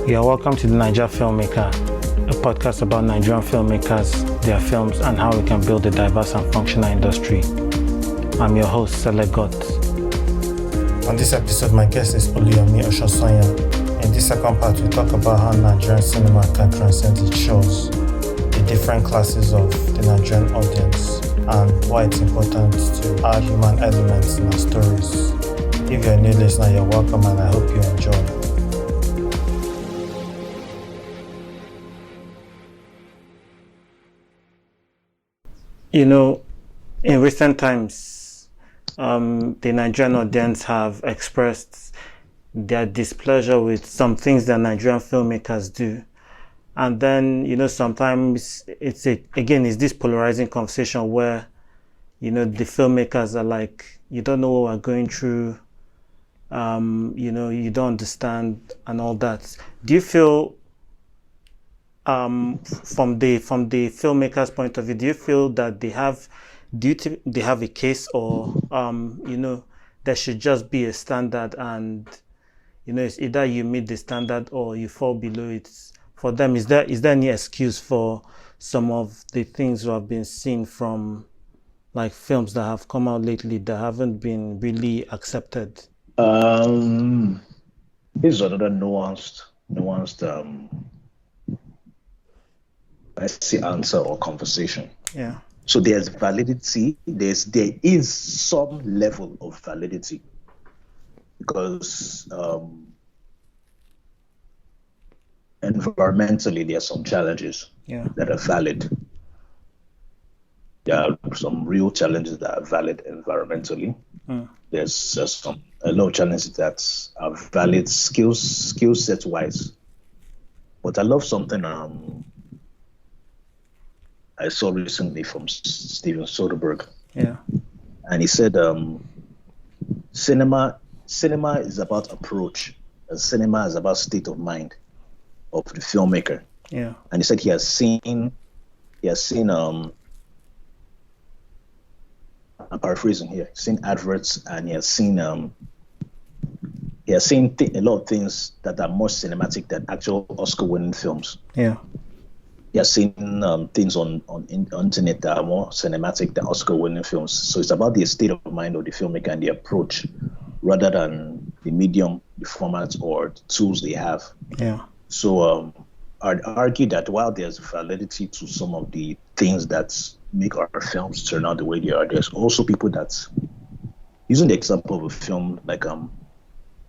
You're welcome to the Naija Filmmaker, a podcast about Nigerian filmmakers, their films, and how we can build a diverse and functional industry. I'm your host, Selegot. On this episode, my guest is Oluyomi Ososanya. In this second part, we talk about how Nigerian cinema can transcend its shores, the different classes of the Nigerian audience, and why it's important to add human elements in our stories. If you're a new listener, you're welcome, and I hope you enjoy. You know, in recent times, the Nigerian audience have expressed their displeasure with some things that Nigerian filmmakers do. And then, sometimes it's this polarizing conversation where, the filmmakers are like, you don't know what we're going through, you don't understand and all that. Do you feel, from the filmmaker's point of view, do you feel that they have a case, or there should just be a standard, and it's either you meet the standard or you fall below it? For them, is there any excuse for some of the things we have been seeing from like films that have come out lately that haven't been really accepted? This is another nuanced answer or conversation. Yeah. So there's validity. There is some level of validity because environmentally there are some challenges that are valid. There are some real challenges that are valid environmentally. There's a lot of challenges that are valid skill set wise. But I love something I saw recently from Steven Soderbergh. Yeah. And he said, cinema is about approach, and cinema is about state of mind of the filmmaker. Yeah. And he said he has seen I'm paraphrasing here, seen adverts, and he has seen a lot of things that are more cinematic than actual Oscar-winning films. Yeah. He has seen things on internet that are more cinematic than Oscar-winning films. So it's about the state of mind of the filmmaker and the approach, rather than the medium, the format, or the tools they have. Yeah. So I'd argue that while there's validity to some of the things that make our films turn out the way they are, there's also people that, using the example of a film like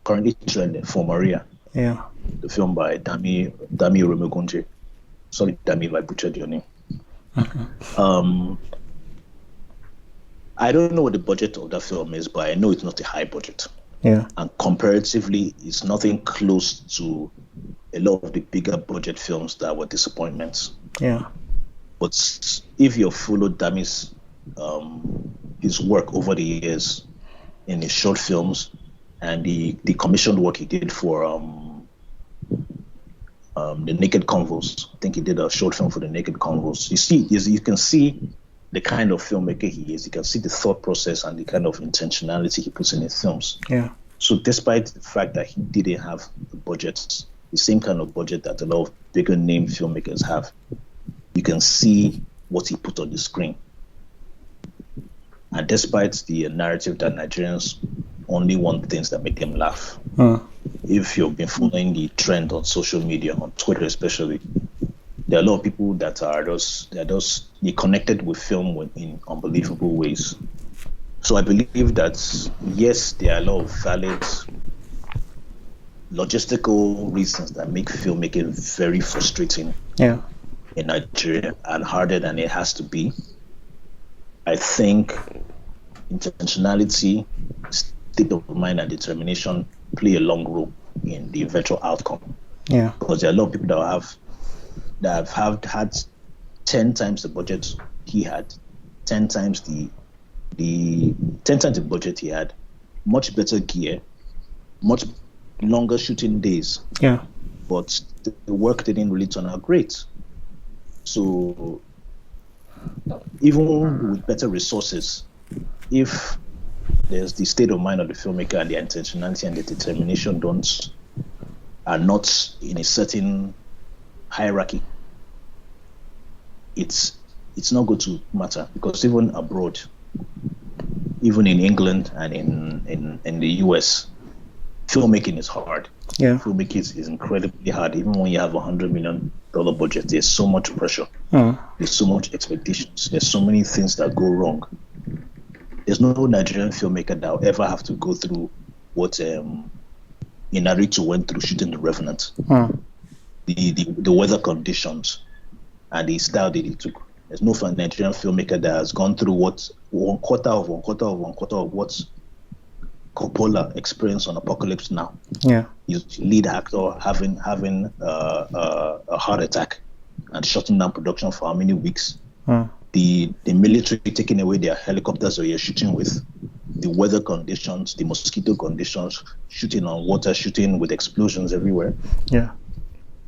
currently trending, For Maria, the film by Dami Romegunje. Sorry, Dami, if I butchered your name. I don't know what the budget of that film is, but I know it's not a high budget. Yeah. And comparatively, it's nothing close to a lot of the bigger budget films that were disappointments. Yeah. But if you followed Dami's his work over the years in his short films and the commissioned work he did for the Naked Convos, I think he did a short film for the Naked Convos. You can see the kind of filmmaker he is. You can see the thought process and the kind of intentionality he puts in his films. Yeah. So despite the fact that he didn't have the budget, the same kind of budget that a lot of bigger name filmmakers have, you can see what he put on the screen. And despite the narrative that Nigerians only want things that make them laugh, if you've been following the trend on social media, on Twitter especially, there are a lot of people that are they connected with film in unbelievable ways. So I believe that yes, there are a lot of valid logistical reasons that make filmmaking very frustrating in Nigeria and harder than it has to be. I think intentionality, state of mind, and determination play a long role in the eventual outcome. Yeah. Because there are a lot of people that have had 10 times the budget he had, 10 times the budget he had, much better gear, much longer shooting days. Yeah. But the work didn't really turn out great. So even with better resources, if there's the state of mind of the filmmaker and the intentionality and the determination don't are not in a certain hierarchy, it's not going to matter, because even abroad, even in England and in the US, filmmaking is hard. Yeah. Filmmaking is incredibly hard. Even when you have $100 million budget, there's so much pressure. There's so much expectations. There's so many things that go wrong. There's no Nigerian filmmaker that will ever have to go through what Enakhe went through shooting The Revenant. The weather conditions and the style that he took. There's no Nigerian filmmaker that has gone through what one quarter of what Coppola experienced on Apocalypse Now. Yeah. His lead actor having a heart attack and shutting down production for how many weeks? The military taking away their helicopters that you're shooting with, the weather conditions, the mosquito conditions, shooting on water, shooting with explosions everywhere. Yeah.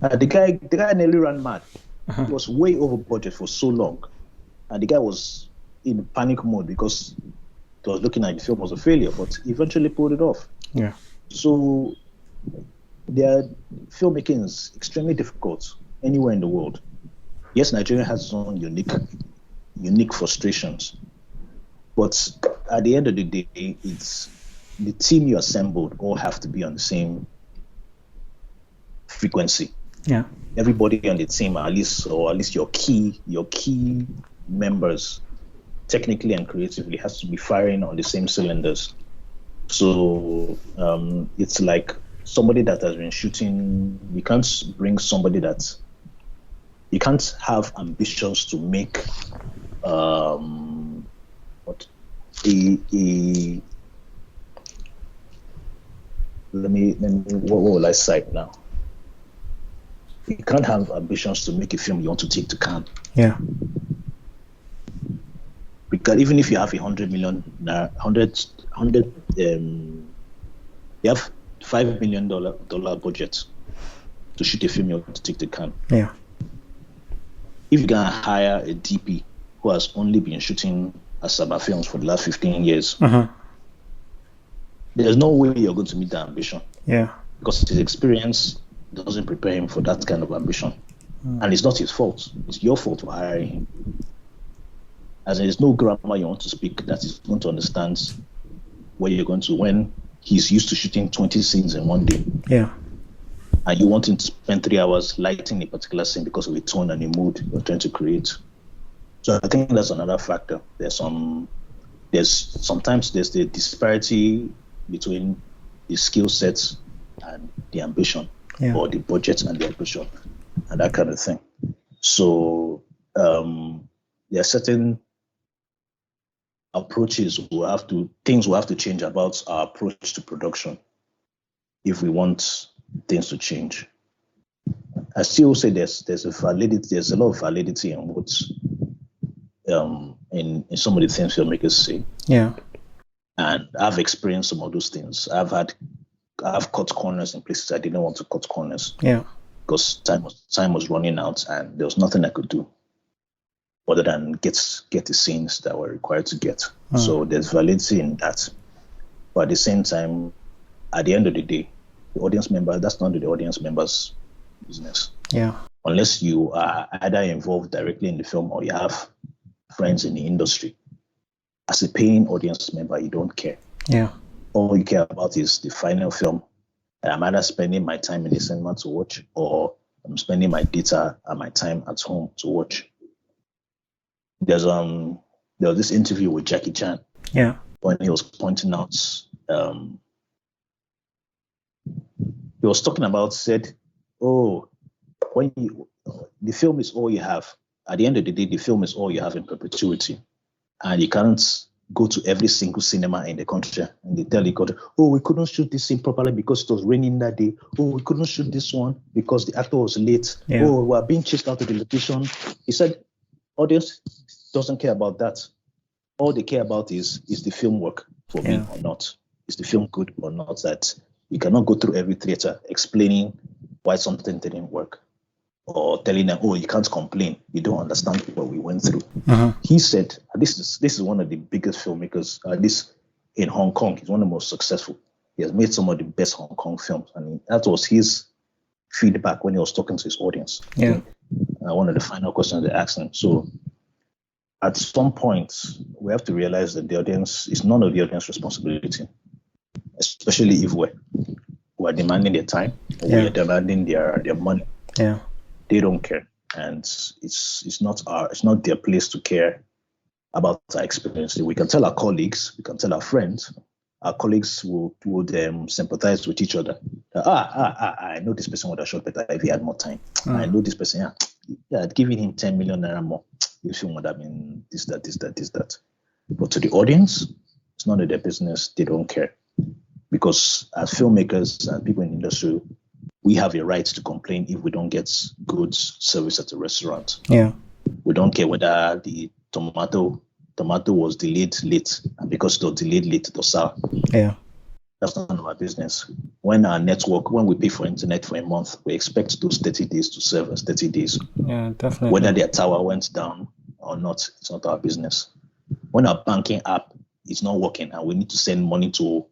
The guy nearly ran mad. He was way over budget for so long, and the guy was in panic mode because he was looking like the film was a failure, but eventually pulled it off. Yeah. So their filmmaking is extremely difficult anywhere in the world. Yes, Nigeria has its own unique frustrations, but at the end of the day, it's the team you assembled all have to be on the same frequency. Yeah. Everybody on the team, at least your key members, technically and creatively, has to be firing on the same cylinders. So it's like somebody that has been shooting. You can't bring somebody that you can't have ambitions to make what will I cite now? You can't have ambitions to make a film you want to take to Cannes. Yeah. Because even if you have $100 million, you have $5 million budget to shoot a film you want to take to Cannes. Yeah. If you're gonna hire a DP who has only been shooting Asaba films for the last 15 years, there's no way you're going to meet that ambition. Yeah. Because his experience doesn't prepare him for that kind of ambition. And it's not his fault. It's your fault for hiring him. As there's no grammar you want to speak that is going to understand where you're going to when he's used to shooting 20 scenes in one day. Yeah. And you want him to spend 3 hours lighting a particular scene because of a tone and a mood you're trying to create. So I think that's another factor. Sometimes there's the disparity between the skill sets and the ambition, or the budget and the ambition, and that kind of thing. So there are certain approaches things we'll have to change about our approach to production if we want things to change. I still say there's a lot of validity in what in some of the things filmmakers say. Yeah. And I've experienced some of those things. I've cut corners in places I didn't want to cut corners. Yeah. Because time was running out and there was nothing I could do other than get the scenes that were required to get. So there's validity in that. But at the same time, at the end of the day, the audience member, that's not the audience member's business. Yeah. Unless you are either involved directly in the film or you have friends in the industry. As a paying audience member, you don't care. Yeah. All you care about is the final film. And I'm either spending my time in the cinema to watch, or I'm spending my data and my time at home to watch. There was this interview with Jackie Chan. Yeah. When he was pointing out, he was talking about, said, when the film is all you have. At the end of the day, the film is all you have in perpetuity. And you can't go to every single cinema in the country and they tell you, we couldn't shoot this scene properly because it was raining that day. We couldn't shoot this one because the actor was late. Yeah. We are being chased out of the location. He said, audience doesn't care about that. All they care about is the film work for me or not? Is the film good or not? That you cannot go through every theater explaining why something didn't work, or telling them, you can't complain. You don't understand what we went through. He said, this is one of the biggest filmmakers, this in Hong Kong. He's one of the most successful. He has made some of the best Hong Kong films. And that was his feedback when he was talking to his audience. Yeah. One of the final questions they asked him. So at some point, we have to realize that the audience is none of the audience responsibility, especially if we're demanding their time, or we're demanding their money. Yeah. They don't care. And it's not their place to care about our experience. We can tell our colleagues, we can tell our friends. Our colleagues would sympathize with each other. I know this person would have shot better if he had more time. I know this person, giving him 10 million naira more, this film would have been this, that. But to the audience, it's none of their business. They don't care. Because as filmmakers and people in the industry, we have a right to complain if we don't get good service at a restaurant. Yeah. We don't care whether the tomato was delayed late, and because it was delayed late, it was sour. Yeah. That's none of our business. When we pay for internet for a month, we expect those 30 days to serve as 30 days. Yeah, definitely. Whether their tower went down or not, it's not our business. When our banking app is not working and we need to send money to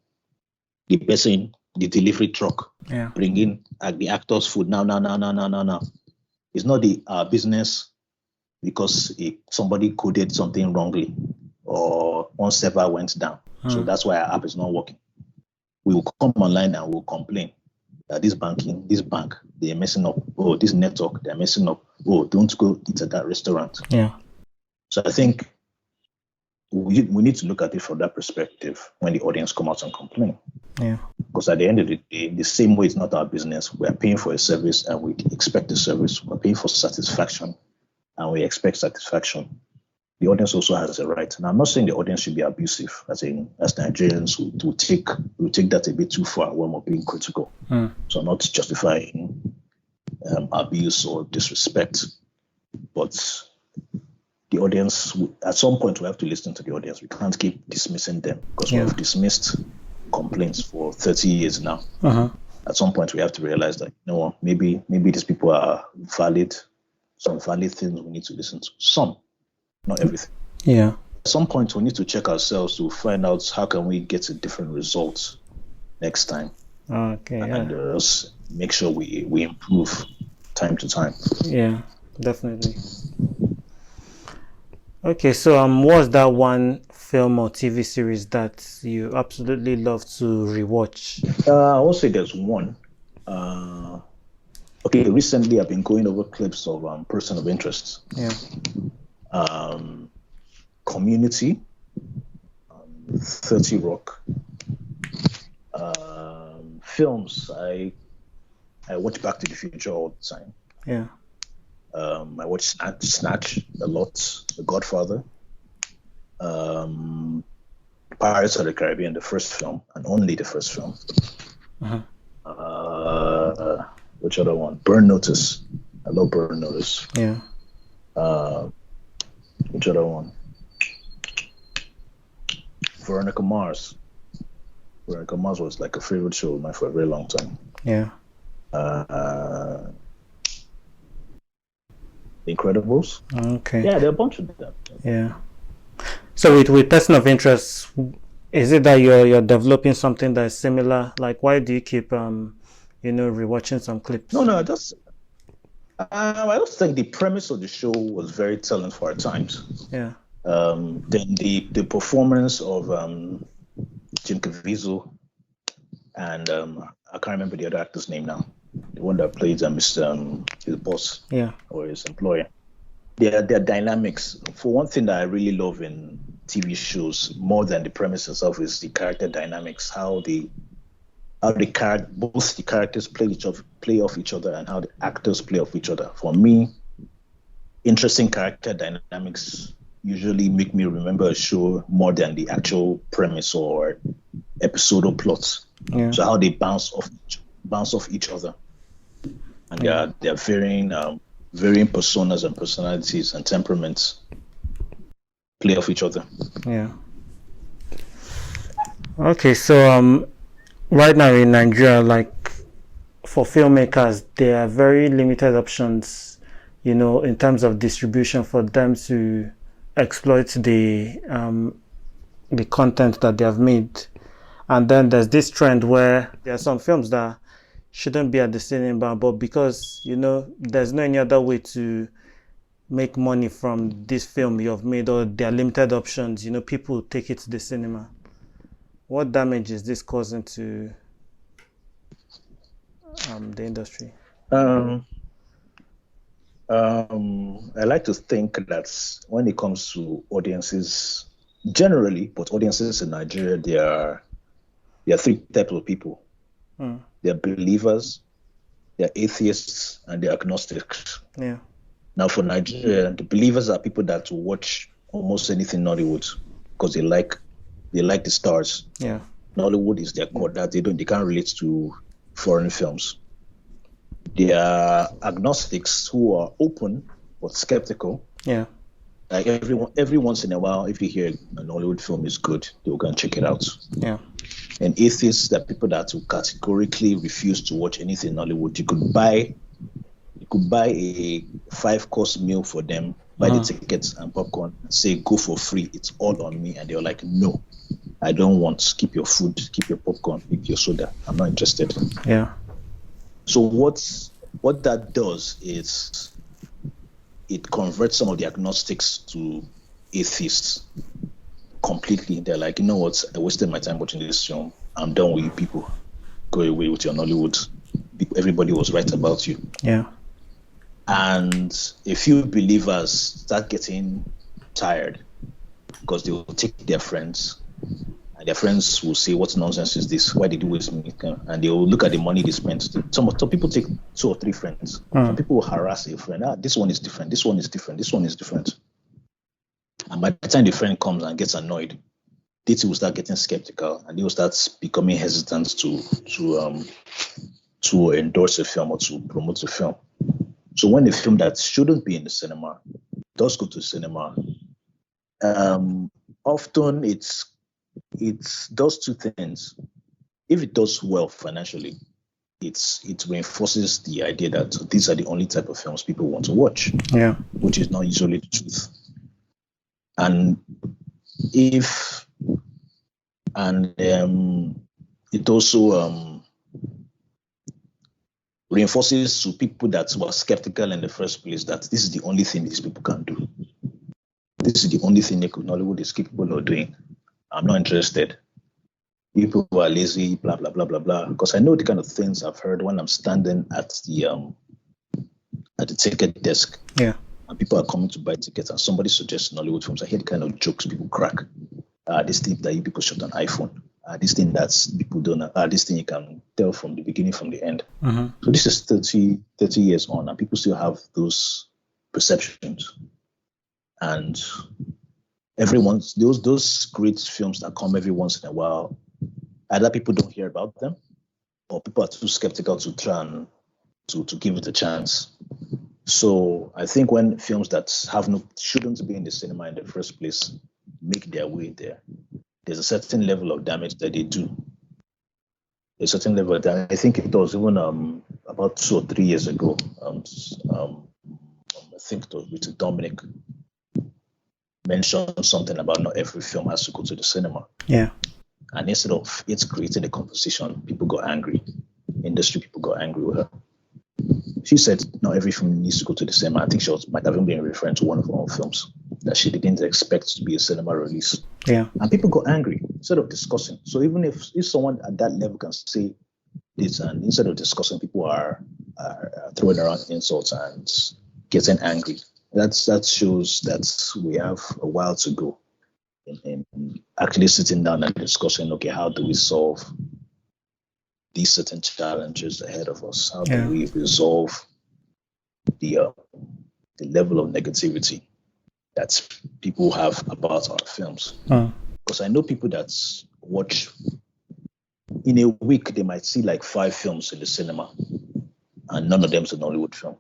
the person, the delivery truck, bringing the actors' food now. It's not our business because somebody coded something wrongly or one server went down. So that's why our app is not working. We will come online and we'll complain that this bank, they're messing up. Oh, this network, they're messing up. Oh, don't go eat at that restaurant. Yeah. So I think we need to look at it from that perspective when the audience come out and complain. Yeah. Because at the end of the day, the same way it's not our business. We are paying for a service and we expect the service. We're paying for satisfaction and we expect satisfaction. The audience also has a right. And I'm not saying the audience should be abusive. As Nigerians, we take that a bit too far when we're being critical. So I'm not justifying abuse or disrespect. But the audience, at some point, we have to listen to the audience. We can't keep dismissing them because we have dismissed complaints for 30 years now. At some point, we have to realize that, maybe these people are valid. Some valid things we need to listen to. Some, not everything. Yeah. At some point, we need to check ourselves to find out how can we get a different result next time. Okay. And make sure we improve time to time. Yeah, definitely. Okay, so what's that one film or TV series that you absolutely love to rewatch? I will say there's one. Recently I've been going over clips of Person of Interest. Yeah. Community, 30 Rock. Films, I watch Back to the Future all the time. Yeah. I watch Snatch a lot, The Godfather, Pirates of the Caribbean, the first film, and only the first film. Which other one? Burn Notice. I love Burn Notice. Yeah. Which other one? Veronica Mars. Veronica Mars was like a favorite show of mine for a very long time. Yeah. The Incredibles. Okay. Yeah, there are a bunch of them. Yeah. So with Person of Interest, is it that you're developing something that is similar? Like, why do you keep rewatching some clips? No, I just think the premise of the show was very telling for our times. Yeah. Then the performance of Jim Caviezel and I can't remember the other actor's name now. The one that plays his boss, or his employer. Their dynamics. For one thing that I really love in TV shows more than the premise itself is the character dynamics. How both the characters play off each other and how the actors play off each other. For me, interesting character dynamics usually make me remember a show more than the actual premise or episodal plots. Yeah. So how they bounce off each other, and they're varying personas and personalities and temperaments play off each other. Yeah. Okay, so right now in Nigeria, like for filmmakers, there are very limited options, in terms of distribution for them to exploit the content that they have made. And then there's this trend where there are some films that, shouldn't be at the cinema, but because, there's no any other way to make money from this film you've made, or there are limited options, people take it to the cinema. What damage is this causing to the industry? I like to think that when it comes to audiences, generally, but audiences in Nigeria, there are three types of people. They're believers, they're atheists, and they're agnostics. Yeah. Now, for Nigeria, the believers are people that will watch almost anything Nollywood because they like the stars. Yeah. Nollywood is their core, that they can't relate to foreign films. They are agnostics who are open but skeptical. Yeah. Like every once in a while, if you hear an Hollywood film is good, they'll go and check it out. Yeah. And atheists, that people that will categorically refuse to watch anything in Hollywood. You could buy a 5-course meal for them, buy the tickets and popcorn, and say go for free. It's all on me, and they're like, no, I don't want. Keep your food, keep your popcorn, keep your soda. I'm not interested. Yeah. So what that does is it converts some of the agnostics to atheists completely. They're like, you know what? I wasted my time watching this film. I'm done with you people. Go away with your Nollywood. Everybody was right about you. Yeah. And a few believers start getting tired because they will take their friends, and their friends will say, what nonsense is this? Why did you waste me? And they will look at the money they spent. Some people take 2 or 3 friends. Some people will harass a friend. This one is different. This one is different. This one is different. And by the time the friend comes and gets annoyed, they too will start getting skeptical, and they will start becoming hesitant to endorse a film or to promote a film. So when a film that shouldn't be in the cinema does go to cinema, often it does 2 things. If it does well financially, it reinforces the idea that these are the only type of films people want to watch. Yeah. Which is not usually the truth. And it also reinforces to people that were skeptical in the first place that this is the only thing these people can do. This is the only thing Nollywood is capable of doing. I'm not interested. People who are lazy, blah, blah, blah, blah, blah. Because I know the kind of things I've heard when I'm standing at the ticket desk. Yeah. And people are coming to buy tickets, and somebody suggests Nollywood films. I hear the kind of jokes people crack. This thing that you people shot on iPhone. This thing that people don't. This thing you can tell from the beginning, from the end. So this is 30 years on, and people still have those perceptions. And those great films that come every once in a while, either people don't hear about them, or people are too skeptical to try and to give it a chance. So I think when films that shouldn't be in the cinema in the first place make their way there, there's a certain level of damage that they do. A certain level of damage. I think it was even about 2 or 3 years ago. I think it was with Dominic mentioned something about not every film has to go to the cinema. Yeah. And instead of it creating a conversation, people got angry. Industry people got angry with her. She said not every film needs to go to the cinema. I think she might have been referring to one of her own films that she didn't expect to be a cinema release. Yeah. And people got angry instead of discussing. So even if someone at that level can say this, and instead of discussing, people are throwing around insults and getting angry, that shows that we have a while to go in actually sitting down and discussing, okay, how do we solve these certain challenges ahead of us? How do we resolve the level of negativity that people have about our films? Because I know people that watch, in a week, they might see like 5 films in the cinema, and none of them is an Hollywood film.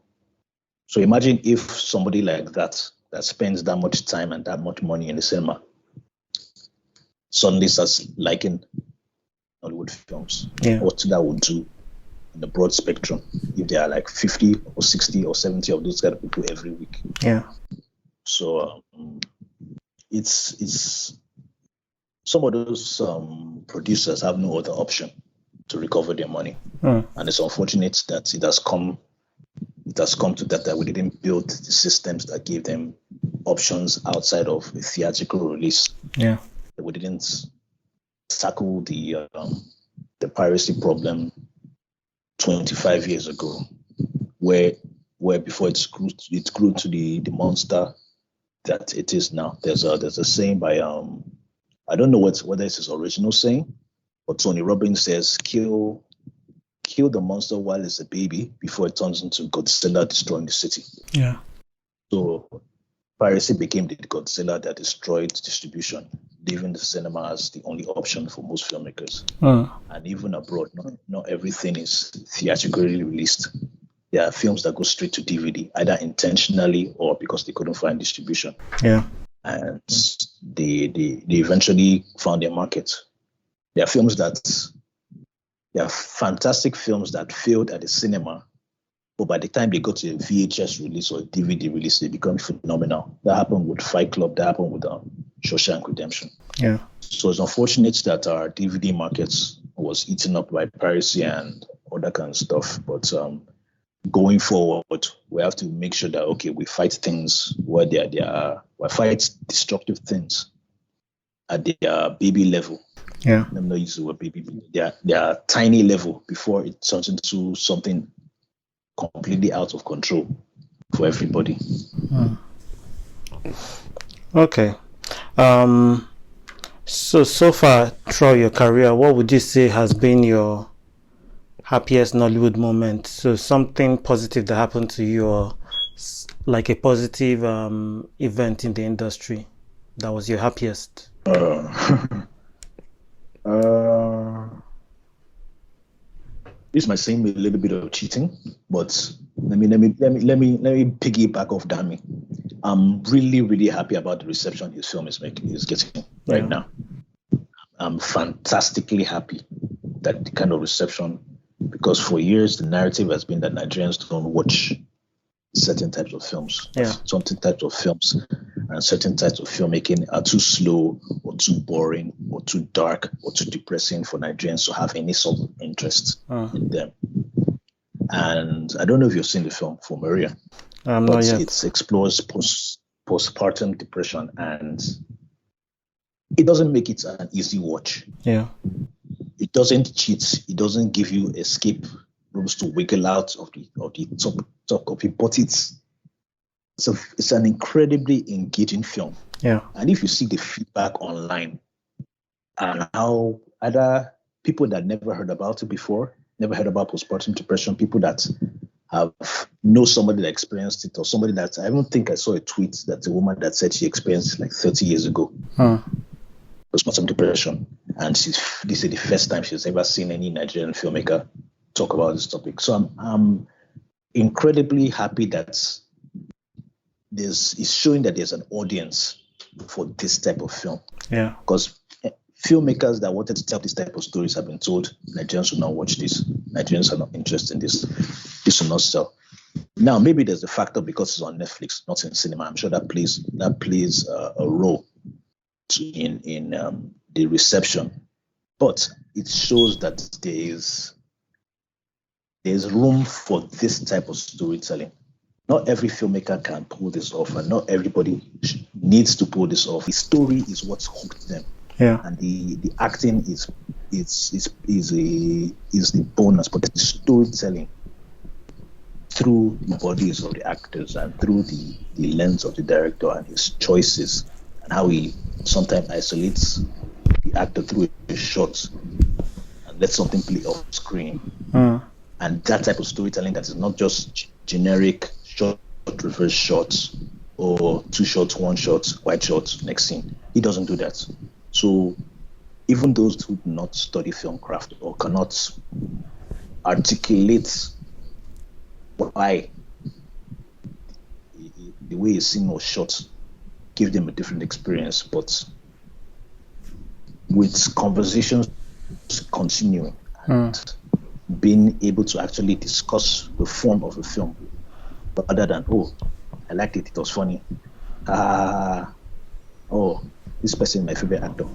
So imagine if somebody like that spends that much time and that much money in the cinema suddenly starts liking Hollywood films. What that would do in the broad spectrum if there are like 50 or 60 or 70 of those kind of people every week. Yeah. So it's some of those producers have no other option to recover their money. And it's unfortunate that it has come to that we didn't build the systems that gave them options outside of a theatrical release. Yeah. We didn't tackle the piracy problem 25 years ago, where before it grew to the monster that it is now. There's a saying by I don't know whether it's his original saying, but Tony Robbins says, kill the monster while it's a baby before it turns into Godzilla destroying the city. Yeah. So piracy became the Godzilla that destroyed distribution, leaving the cinema as the only option for most filmmakers. And even abroad, not everything is theatrically released. There are films that go straight to DVD, either intentionally or because they couldn't find distribution. Yeah. And they eventually found their market. There are fantastic films that failed at the cinema, but by the time they got to a VHS release or a DVD release, they become phenomenal. That happened with Fight Club. That happened with Shawshank Redemption. Yeah. So it's unfortunate that our DVD markets was eaten up by piracy and other kind of stuff. But going forward, we have to make sure that, okay, we fight things where we fight destructive things at their baby level. Yeah. Let me not use the word baby. They are tiny level before it turns into something completely out of control for everybody. Okay. So far throughout your career, what would you say has been your happiest Nollywood moment? So something positive that happened to you, or like a positive event in the industry that was your happiest? This might seem a little bit of cheating, but let me piggyback off Dami. I'm really, really happy about the reception his film is getting right now. I'm fantastically happy that the kind of reception, because for years the narrative has been that Nigerians don't watch certain types of films. Certain types of films and certain types of filmmaking are too slow or too boring or too dark or too depressing for Nigerians to have any sort of interest in them. And I don't know if you've seen the film For Maria, but not yet. It explores postpartum depression, and it doesn't make it an easy watch. Yeah. It doesn't cheat. It doesn't give you escape rooms to wiggle out of the top copy, but it's an incredibly engaging film. Yeah. And if you see the feedback online and how other people that never heard about it before, never heard about postpartum depression, people that know somebody that experienced it, or somebody that, I don't think I saw a tweet that a woman that said she experienced it like 30 years ago. Postpartum depression. And this is the first time she's ever seen any Nigerian filmmaker talk about this topic. So I'm incredibly happy that it's showing that there's an audience for this type of film. Yeah. Because filmmakers that wanted to tell this type of stories have been told Nigerians will not watch this. Nigerians are not interested in this. This will not sell. Now, maybe there's a factor because it's on Netflix, not in cinema. I'm sure that plays a role in the reception. But it shows that there's room for this type of storytelling. Not every filmmaker can pull this off, and not everybody needs to pull this off. The story is what's hooked them. Yeah. And the acting is the bonus, but the storytelling through the bodies of the actors and through the lens of the director and his choices, and how he sometimes isolates the actor through a shot and lets something play off screen. And that type of storytelling that is not just generic shot, reverse shots, or two shots, one shot, white shots, next scene. He doesn't do that. So even those who do not study film craft or cannot articulate why the way a scene was shot give them a different experience, but with conversations continuing and being able to actually discuss the form of a film rather than, I liked it, it was funny. This person is my favorite actor.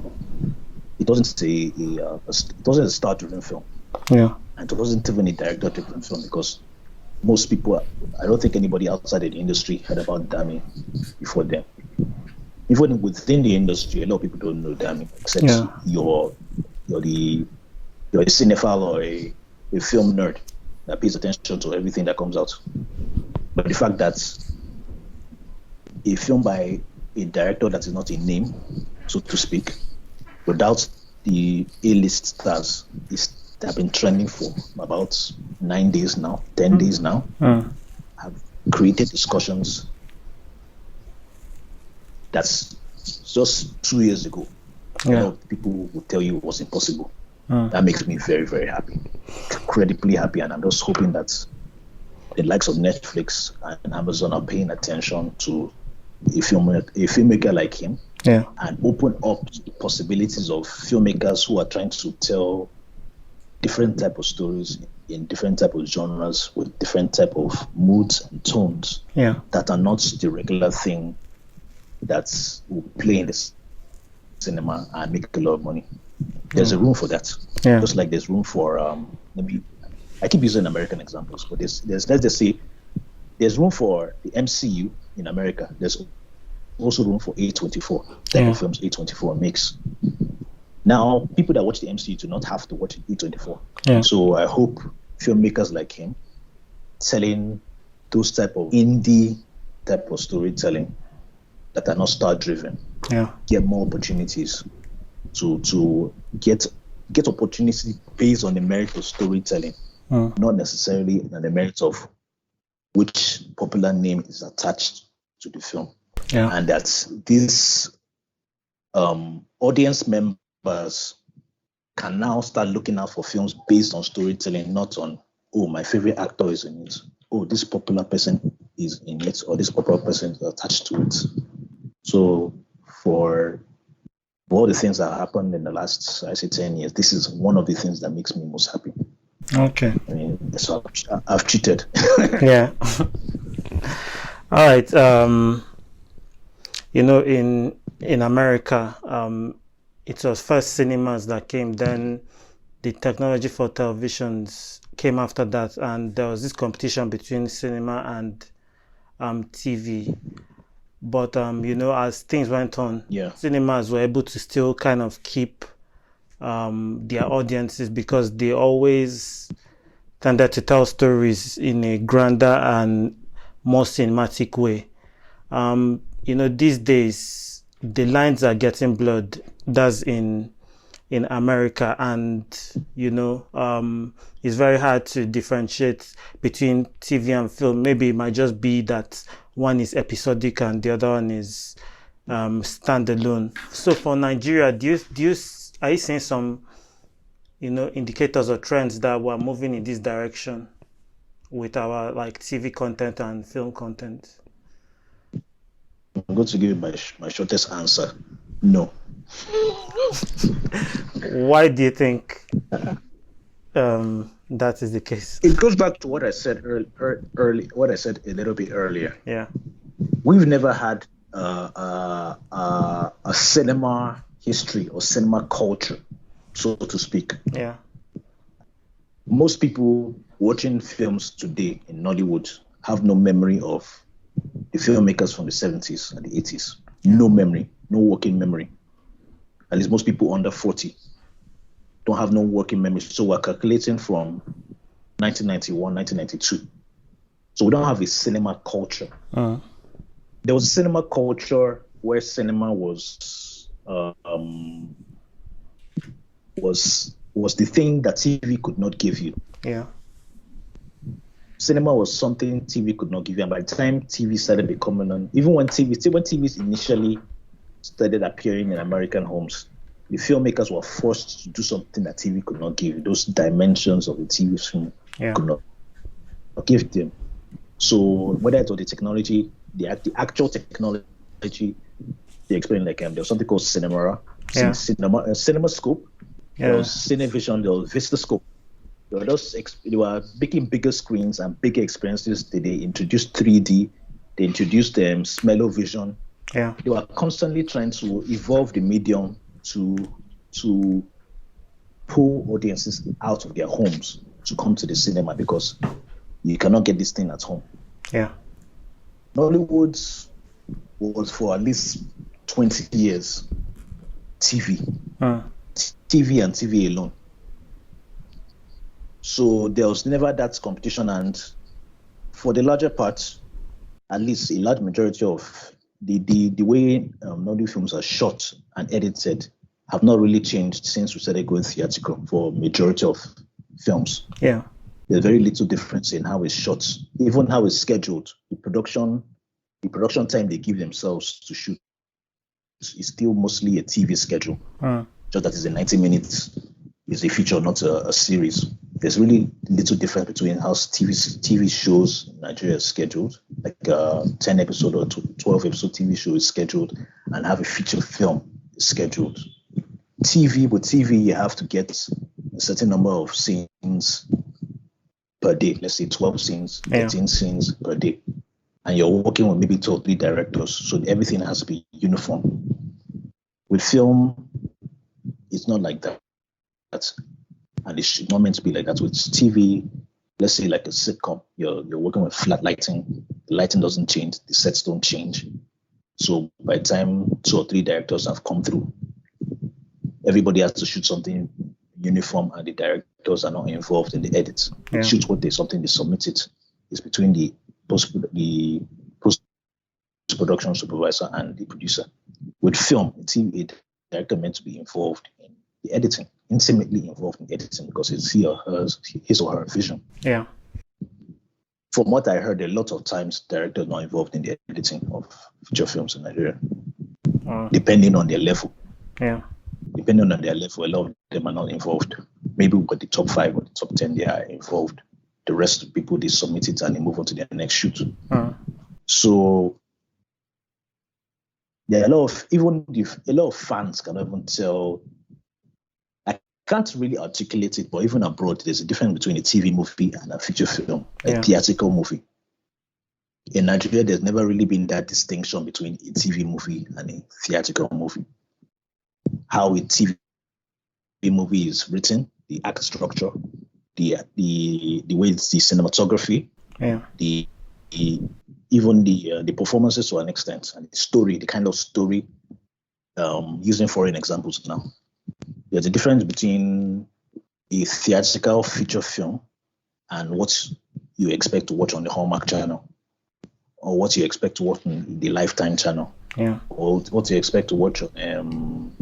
It wasn't a star-driven film. Yeah. And it wasn't even a director-driven film because most people, I don't think anybody outside of the industry heard about Dami before them. Even within the industry, a lot of people don't know Dami except you're a cinephile or a film nerd that pays attention to everything that comes out. But the fact that a film by a director that is not a name, so to speak, without the A-list stars, have been trending for about 9 days now, 10 days now, have created discussions that's just 2 years ago. You know, people would tell you it was impossible. That makes me very, very happy, incredibly happy, and I'm just hoping that the likes of Netflix and Amazon are paying attention to a filmmaker like him, and open up the possibilities of filmmakers who are trying to tell different type of stories in different type of genres with different type of moods and tones that are not the regular thing that will play in the cinema and make a lot of money. There's a room for that. Just like there's room for maybe I keep using American examples, but there's let's just say there's room for the MCU in America. There's also room for A24 type of films A24 makes. Now, people that watch the MCU do not have to watch A24. So I hope filmmakers like him telling those type of indie type of storytelling that are not star driven get more opportunities to get opportunity based on the merit of storytelling, not necessarily on the merit of which popular name is attached to the film. And that these audience members can now start looking out for films based on storytelling, not on, oh, my favorite actor is in it, oh, this popular person is in it, or this popular person is attached to it. So for all the things that happened in the last, I say, 10 years, this is one of the things that makes me most happy. Okay. I mean, so I've cheated. Yeah. All right. You know, in America, it was first cinemas that came, then the technology for televisions came after that, and there was this competition between cinema and TV. But you know, as things went on, cinemas were able to still kind of keep their audiences because they always tended to tell stories in a grander and more cinematic way. You know, these days the lines are getting blurred. That's in America, and you know, it's very hard to differentiate between TV and film. Maybe it might just be that one is episodic and the other one is standalone. So for Nigeria, are you seeing some, you know, indicators or trends that we're moving in this direction with our like TV content and film content? I'm going to give you my shortest answer. No. Why do you think that is the case? It goes back to what I said early. What I said a little bit earlier. Yeah, we've never had a cinema history or cinema culture, so to speak. Yeah. Most people watching films today in Nollywood have no memory of the filmmakers from the 70s and the 80s. No memory, no working memory. At least most people under 40 don't have no working memory. So we're calculating from 1991, 1992. So we don't have a cinema culture. There was a cinema culture where cinema was the thing that TV could not give you. Yeah. Cinema was something TV could not give you. And by the time TV started becoming on, even when TVs initially started appearing in American homes, the filmmakers were forced to do something that TV could not give you. Those dimensions of the TV film could not give them. So whether it was the technology, the actual technology, they explained like there was something called CinemaScope, there was Cinevision, there was VistaScope. They were making bigger screens and bigger experiences. They introduced 3D, they introduced Smell-O-Vision. Yeah. They were constantly trying to evolve the medium to pull audiences out of their homes to come to the cinema because you cannot get this thing at home. Yeah. Nollywood was for at least 20 years TV. TV and TV alone. So there was never that competition, and for the larger part, at least a large majority of the way Nollywood films are shot and edited have not really changed since we started going theatrical for majority of films. Yeah. There's very little difference in how it's shot, even how it's scheduled. The production time they give themselves to shoot is still mostly a TV schedule. Just that is a 90 minutes is a feature, not a series. There's really little difference between how TV shows in Nigeria is scheduled, like a 10 episode or 12 episode TV show is scheduled, and have a feature film scheduled. With TV, you have to get a certain number of scenes per day. Let's say 12 scenes, 13 scenes per day. And you're working with maybe 2 or 3 directors, so everything has to be uniform. With film, it's not like that. And it should not meant to be like that. With TV, let's say like a sitcom, you're working with flat lighting. The lighting doesn't change, the sets don't change. So by the time 2 or 3 directors have come through, everybody has to shoot something uniform, and the directors are not involved in the edits. They shoot something they submit it. It's between the post-production supervisor and the producer. With film, the director meant to be involved in the editing, intimately involved in editing, because it's his or her vision. Yeah. From what I heard, a lot of times directors are not involved in the editing of feature films in Nigeria, depending on their level. Yeah. Depending on their level, a lot of them are not involved. Maybe we've got the top 5 or the top 10, they are involved. The rest of the people, they submit it and they move on to their next shoot. So there are a lot of fans cannot even tell. I can't really articulate it, but even abroad, there's a difference between a TV movie and a feature film, a theatrical movie. In Nigeria, there's never really been that distinction between a TV movie and a theatrical movie. How a TV movie is written, the act structure, the way it's the cinematography, even the performances to an extent, and the story, the kind of story, using foreign examples now. There's a difference between a theatrical feature film and what you expect to watch on the Hallmark channel, or what you expect to watch on the Lifetime channel, or what you expect to watch on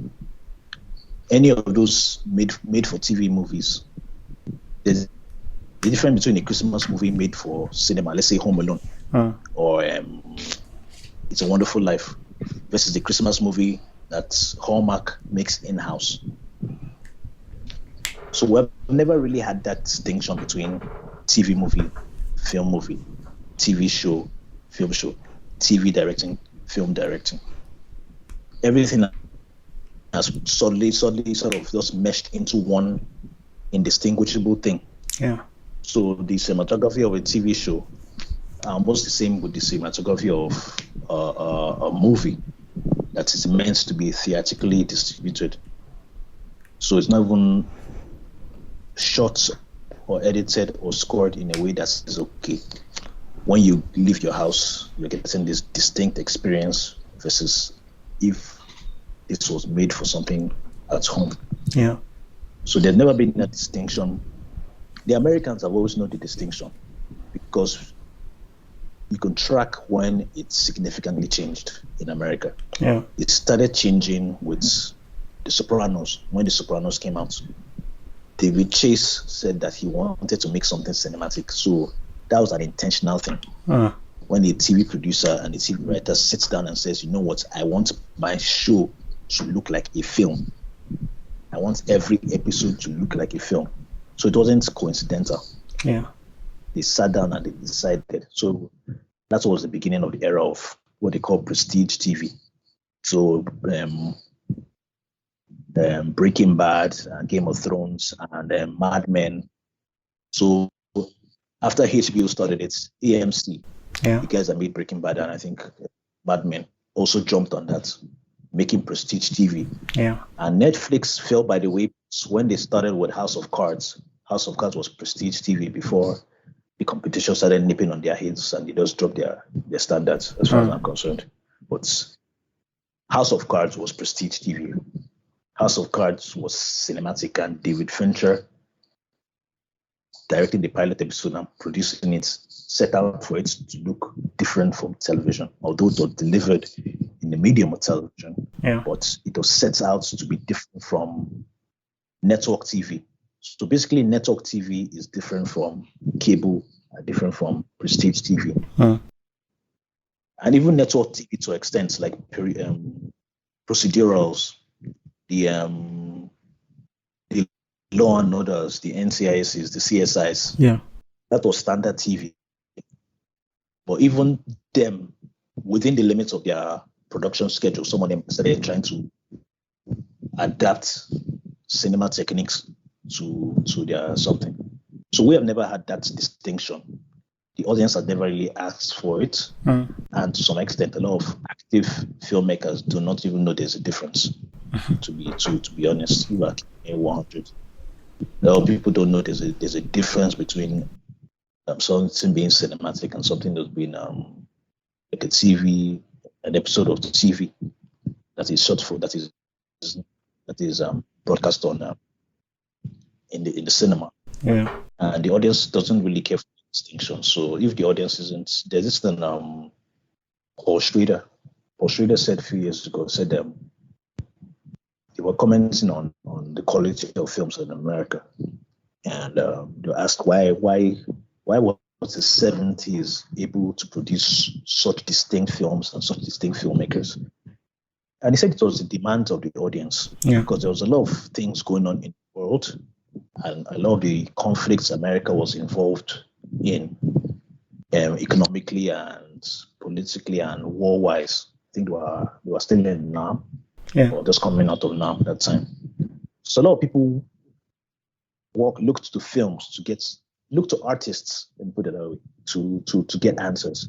any of those made for TV movies. There's the difference between a Christmas movie made for cinema, let's say Home Alone, or It's a Wonderful Life, versus the Christmas movie that Hallmark makes in-house. So we've never really had that distinction between TV movie, film movie, TV show, film show, TV directing, film directing. Everything has suddenly sort of just meshed into one indistinguishable thing. Yeah. So the cinematography of a TV show almost the same with the cinematography of a movie that is meant to be theatrically distributed. So it's not even shot or edited or scored in a way that is okay. When you leave your house, you're getting this distinct experience versus if this was made for something at home. Yeah. So there's never been that distinction. The Americans have always known the distinction because you can track when it significantly changed in America. Yeah. It started changing with The Sopranos. When The Sopranos came out, David Chase said that he wanted to make something cinematic. So that was an intentional thing. When the TV producer and the TV writer sits down and says, you know what, I want my show to look like a film. I want every episode to look like a film. So it wasn't coincidental. Yeah. They sat down and they decided. So that was the beginning of the era of what they call prestige TV. So Breaking Bad, Game of Thrones, and Mad Men. So after HBO started, it's AMC. Yeah. The guys that made Breaking Bad and I think Mad Men also jumped on that. making prestige TV. Yeah. And Netflix fell by the way when they started with House of Cards. House of Cards was prestige TV before the competition started nipping on their heads and they just dropped their standards, as far as I'm concerned. But House of Cards was prestige TV. House of Cards was cinematic, and David Fincher directing the pilot episode and producing it set out for it to look different from television, although it was delivered in the medium of television. Yeah. But it was set out to be different from network TV. So basically, network TV is different from cable, different from prestige TV. And even network TV to extent like procedurals, the Law and Orders, the NCISs, the CSIs. Yeah. That was standard TV. But even them, within the limits of their production schedule, some of them started trying to adapt cinema techniques to their something. So we have never had that distinction. The audience has never really asked for it. And to some extent, a lot of active filmmakers do not even know there's a difference, to be honest. You are 100. A lot of people don't know there's a difference between something being cinematic and something that's been like a TV, an episode of the TV that is shot for, that is broadcast on in the cinema. Yeah. And the audience doesn't really care for the distinction. So if the audience isn't, there's this thing Paul Schrader said a few years ago, said they were commenting on the quality of films in America, and they were asked why was the 70s able to produce such distinct films and such distinct filmmakers. And he said it was the demand of the audience, because there was a lot of things going on in the world, and a lot of the conflicts America was involved in, economically and politically and war-wise. I think they were still in NAM, or just coming out of NAM at that time. So a lot of people looked to films look to artists, and put it that way, to get answers.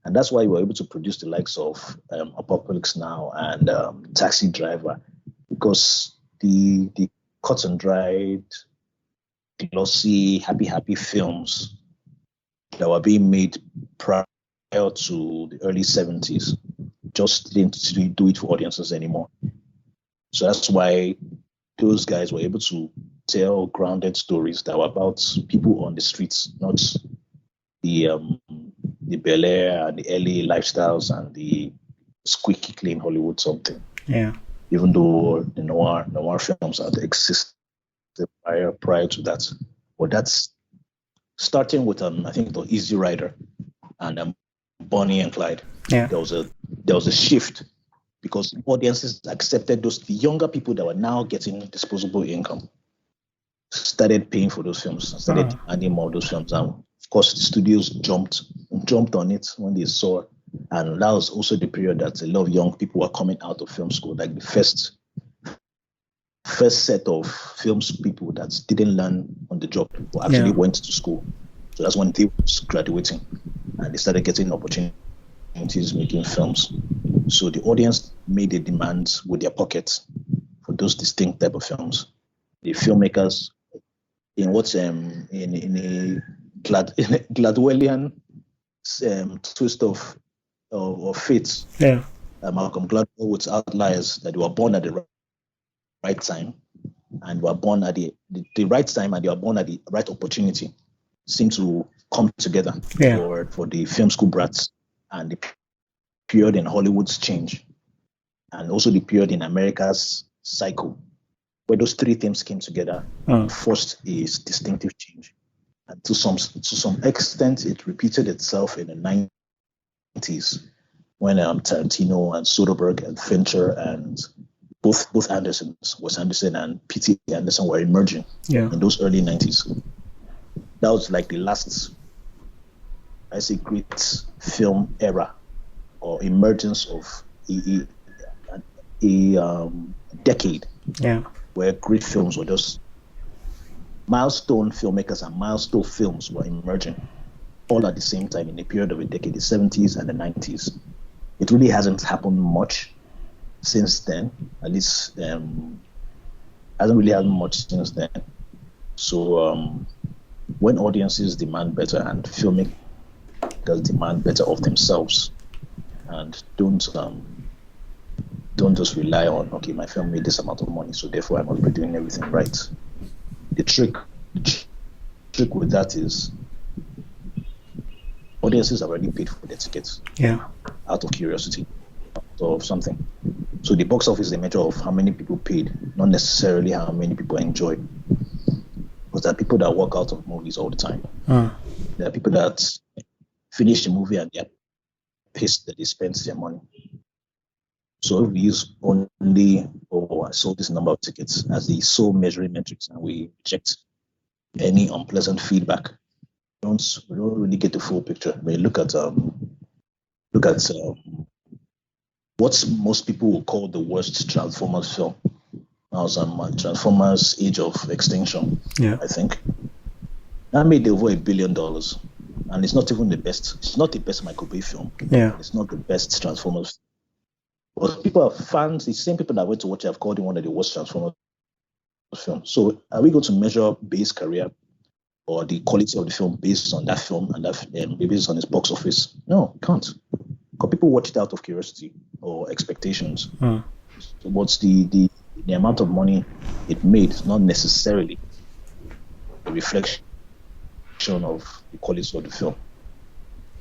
And that's why we were able to produce the likes of Apocalypse Now and Taxi Driver, because the cut and dried, glossy, happy films that were being made prior to the early 70s just didn't do it for audiences anymore. So that's why those guys were able to tell grounded stories that were about people on the streets, not the Bel Air and the LA lifestyles and the squeaky clean Hollywood something. Yeah. Even though the noir films had existed prior to that. But that's starting with I think the Easy Rider and Bonnie and Clyde. Yeah. There was a shift, because audiences accepted the younger people that were now getting disposable income started paying for those films, started demanding more of those films. And of course, the studios jumped on it when they saw, and that was also the period that a lot of young people were coming out of film school, like the first set of films people that didn't learn on the job, who actually went to school. So that's when they were graduating, and they started getting opportunities making films. So the audience made a demand with their pockets for those distinct type of films. The filmmakers, in what's in a Gladwellian twist of fate, Malcolm Gladwell with Outliers, that they were born at the right time, and were born at the right time, and they were born at the right opportunity, seem to come together for the film school brats, and the period in Hollywood's change, and also the period in America's cycle, where those three themes came together and forced a distinctive change. And to some extent, it repeated itself in the 90s when Tarantino and Soderbergh and Fincher and both Andersons, Wes Anderson and P.T. Anderson, were emerging in those early 90s. That was like the last, I say, great film era or emergence of a decade where great films were just milestone filmmakers, and milestone films were emerging all at the same time in a period of a decade, the 70s and the 90s. It really hasn't happened much since then. At least hasn't really had much since then. So when audiences demand better and filmmakers demand better of themselves, and don't just rely on, okay, my film made this amount of money, so therefore I must be doing everything right. The trick with that is audiences have already paid for their tickets. Yeah. Out of curiosity of something. So the box office is a measure of how many people paid, not necessarily how many people enjoy. Because there are people that walk out of movies all the time. There are people that finish the movie and they're pissed that they spent their money. So if we use only, I sold this number of tickets as the sole measuring metrics, and we reject any unpleasant feedback, we don't really get the full picture. When you look at what most people will call the worst Transformers film. That was Transformers: Age of Extinction. Yeah. I think that made over $1 billion, and it's not even the best. It's not the best Michael Bay film. Yeah. It's not the best Transformers. But people are fans. The same people that went to watch it have called it one of the worst Transformers films. So are we going to measure Bay's career or the quality of the film based on that film and that based on its box office? No, can't. Because people watch it out of curiosity or expectations. So what's the amount of money it made is not necessarily a reflection of the quality of the film.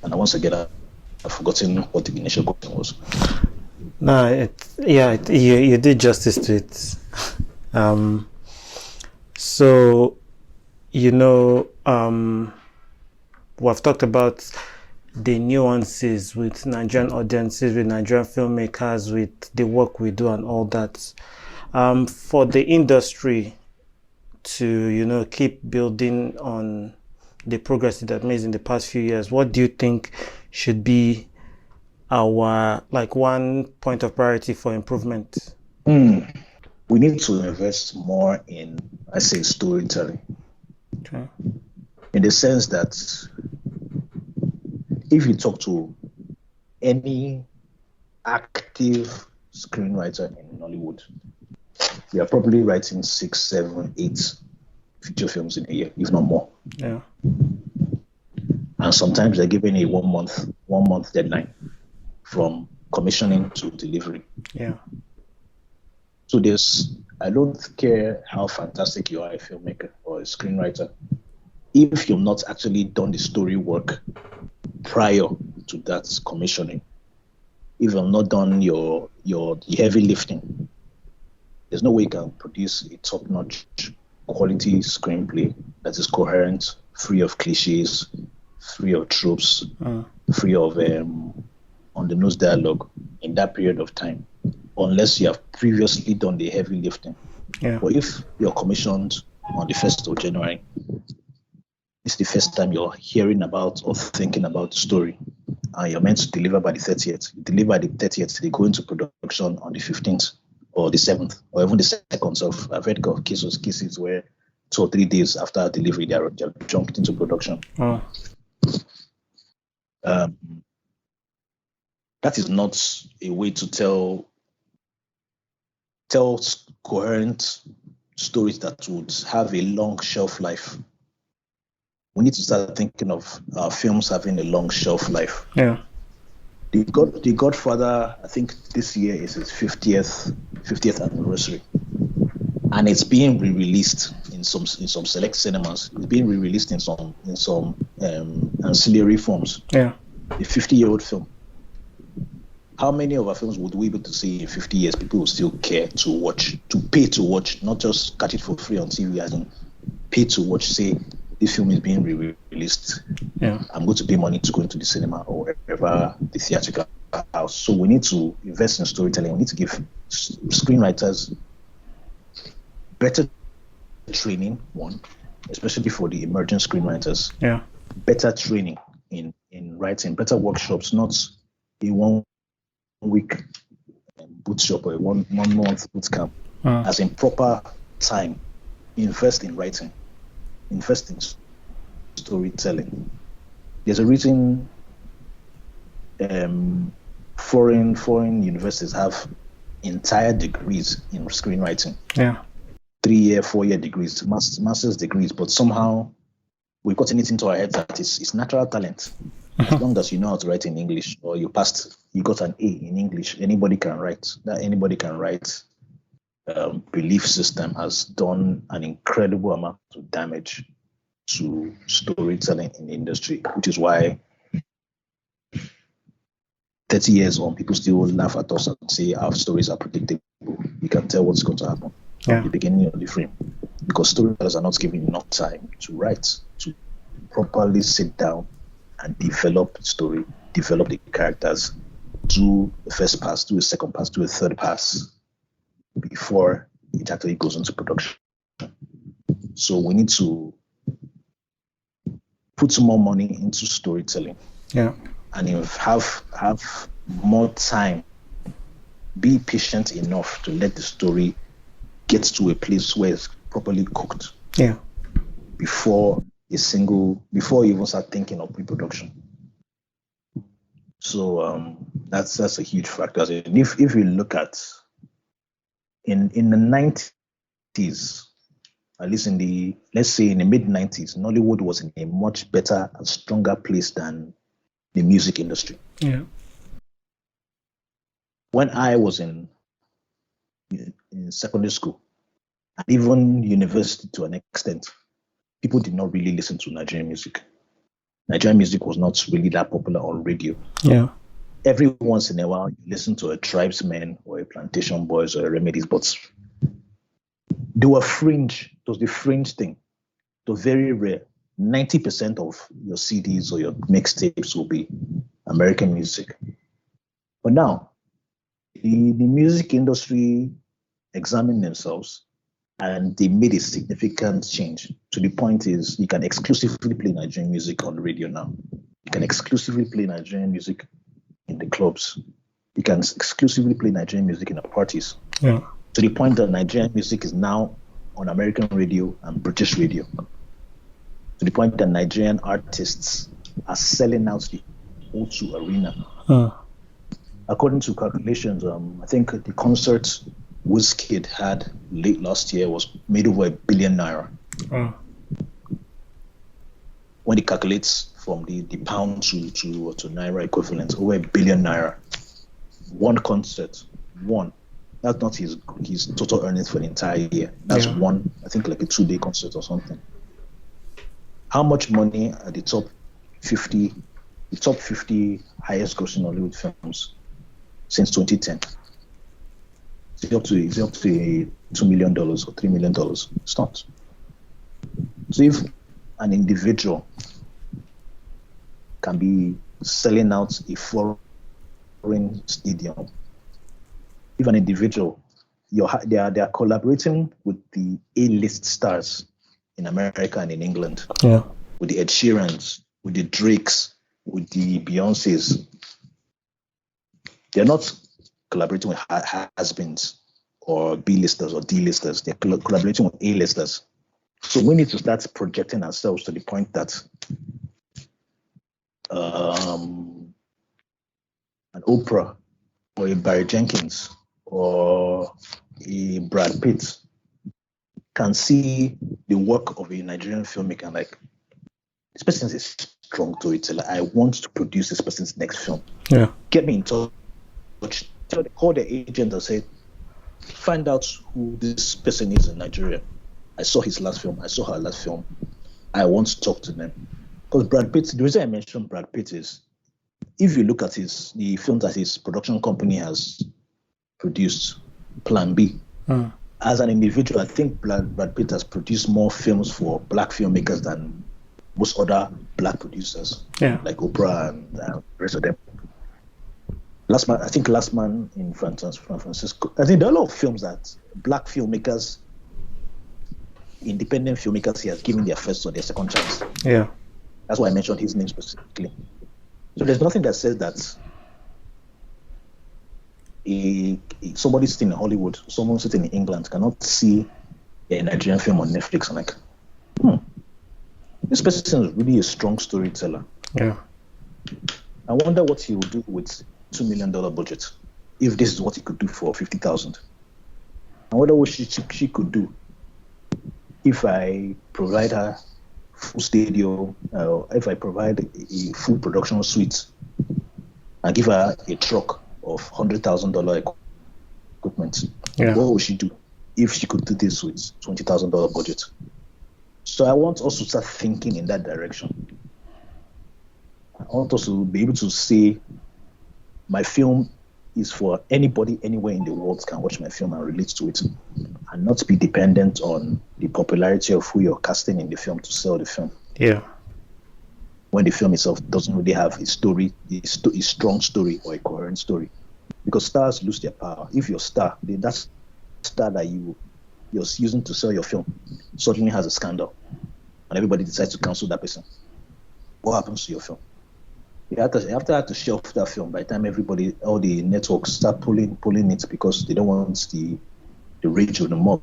And once again, I've forgotten what the initial question was. No, you did justice to it. So, we've talked about the nuances with Nigerian audiences, with Nigerian filmmakers, with the work we do and all that. For the industry to, keep building on the progress it has made in the past few years, what do you think should be our, one point of priority for improvement? We need to invest more in, I say, storytelling. Okay. In the sense that if you talk to any active screenwriter in Nollywood, they are probably writing 6, 7, 8 feature films in a year, if not more. Yeah. And sometimes they're given a one month deadline from commissioning to delivery. Yeah. So I don't care how fantastic you are a filmmaker or a screenwriter, if you've not actually done the story work prior to that commissioning, if you've not done your heavy lifting, there's no way you can produce a top-notch quality screenplay that is coherent, free of cliches, free of tropes, free of on-the-nose dialogue in that period of time, unless you have previously done the heavy lifting. Yeah. But if you're commissioned on the 1st of January, it's the first time you're hearing about or thinking about the story, and you're meant to deliver by the 30th. You deliver by the 30th, they go into production on the 15th or the 7th, or even the 2nd. So I've heard of cases where 2 or 3 days after delivery, they're jumped into production. That is not a way to tell coherent stories that would have a long shelf life. We need to start thinking of our films having a long shelf life. Yeah. The Godfather, I think this year is its 50th anniversary, and it's being re-released in some select cinemas. It's being re-released in some ancillary forms. Yeah. A 50-year-old film. How many of our films would we be able to see in 50 years? People will still care to watch, to pay to watch, not just catch it for free on TV, as in pay to watch, say, this film is being re-released. Yeah. I'm going to pay money to go into the cinema or wherever the theatrical house. So we need to invest in storytelling. We need to give screenwriters better training, one, especially for the emerging screenwriters. Yeah. Better training in writing, better workshops, not a 1 week boot shop or a one month boot camp. As in proper time. Invest in writing. Invest in storytelling. There's a reason foreign universities have entire degrees in screenwriting. Yeah. 3-year, 4-year degrees, master's degrees, but somehow we've gotten it into our heads that it's natural talent. As long as you know how to write in English, or you got an A in English, anybody can write. That anybody can write belief system has done an incredible amount of damage to storytelling in the industry, which is why 30 years on, people still laugh at us and say our stories are predictable. You can tell what's going to happen from the beginning of the frame, because storytellers are not given enough time to write, to properly sit down and develop the story, develop the characters, do the first pass, do a second pass, do a third pass before it actually goes into production. So we need to put some more money into storytelling. Yeah. And have more time. Be patient enough to let the story get to a place where it's properly cooked. Yeah. Before you even start thinking of pre-production. So that's a huge factor. If you look at in the 90s, at least in the mid-90s, Nollywood was in a much better and stronger place than the music industry. Yeah. When I was in secondary school, and even university to an extent, people did not really listen to Nigerian music. Nigerian music was not really that popular on radio. Yeah. Every once in a while, you listen to a Tribesmen or a Plantation Boys or a Remedies, but they were fringe. It was the fringe thing. It was very rare. 90% of your CDs or your mixtapes will be American music. But now, the music industry examined themselves and they made a significant change. To the point is, you can exclusively play Nigerian music on the radio now. You can exclusively play Nigerian music in the clubs. You can exclusively play Nigerian music in the parties. Yeah. To the point that Nigerian music is now on American radio and British radio. To the point that Nigerian artists are selling out the O2 Arena. According to calculations, I think the concert Wizkid had late last year was made over ₦1 billion. When it calculates from the pound to naira equivalent, over ₦1 billion. One concert, one. That's not his total earnings for the entire year. That's one, I think, like a 2-day concert or something. How much money are the top 50 highest grossing Hollywood films since 2010? Is it up to $2 million or $3 million? It's not. So if an individual can be selling out a foreign stadium, if an individual, they are collaborating with the A-list stars in America and in England, with the Ed Sheerans, with the Drakes, with the Beyoncés. They're not collaborating with has-beens or B-listers or D-listers. They're collaborating with A-listers. So we need to start projecting ourselves to the point that an Oprah or a Barry Jenkins or a Brad Pitt can see the work of a Nigerian filmmaker and like, this person is strong storyteller. I want to produce this person's next film. Yeah. Get me in touch. Call the agent and say, find out who this person is in Nigeria. I saw his last film. I saw her last film. I want to talk to them. Because Brad Pitt, the reason I mentioned Brad Pitt is, if you look at the films that his production company has produced, Plan B, as an individual, I think Brad Pitt has produced more films for black filmmakers than most other black producers, like Oprah and the rest of them. Last Man in San Francisco. I think there are a lot of films that black filmmakers, independent filmmakers, he has given their first or their second chance. Yeah. That's why I mentioned his name specifically. So there's nothing that says that somebody sitting in Hollywood, someone sitting in England cannot see a Nigerian film on Netflix and like, this person is really a strong storyteller. Yeah. I wonder what he will do with $2 million budget. if this is what he could do for 50,000, and what she could do if I provide her full studio, if I provide a full production suite and give her a truck of $100,000 equipment. Yeah. What would she do if she could do this with $20,000 budget? So I want us to start thinking in that direction. I want us to be able to say my film is for anybody anywhere in the world can watch my film and relate to it, and not be dependent on the popularity of who you're casting in the film to sell the film. Yeah. When the film itself doesn't really have a story, a strong story or a coherent story. Because stars lose their power. If your star, that star that you're using to sell your film, suddenly has a scandal, and everybody decides to cancel that person, what happens to your film? You have to shelf that film by the time all the networks start pulling it, because they don't want the rage of the mob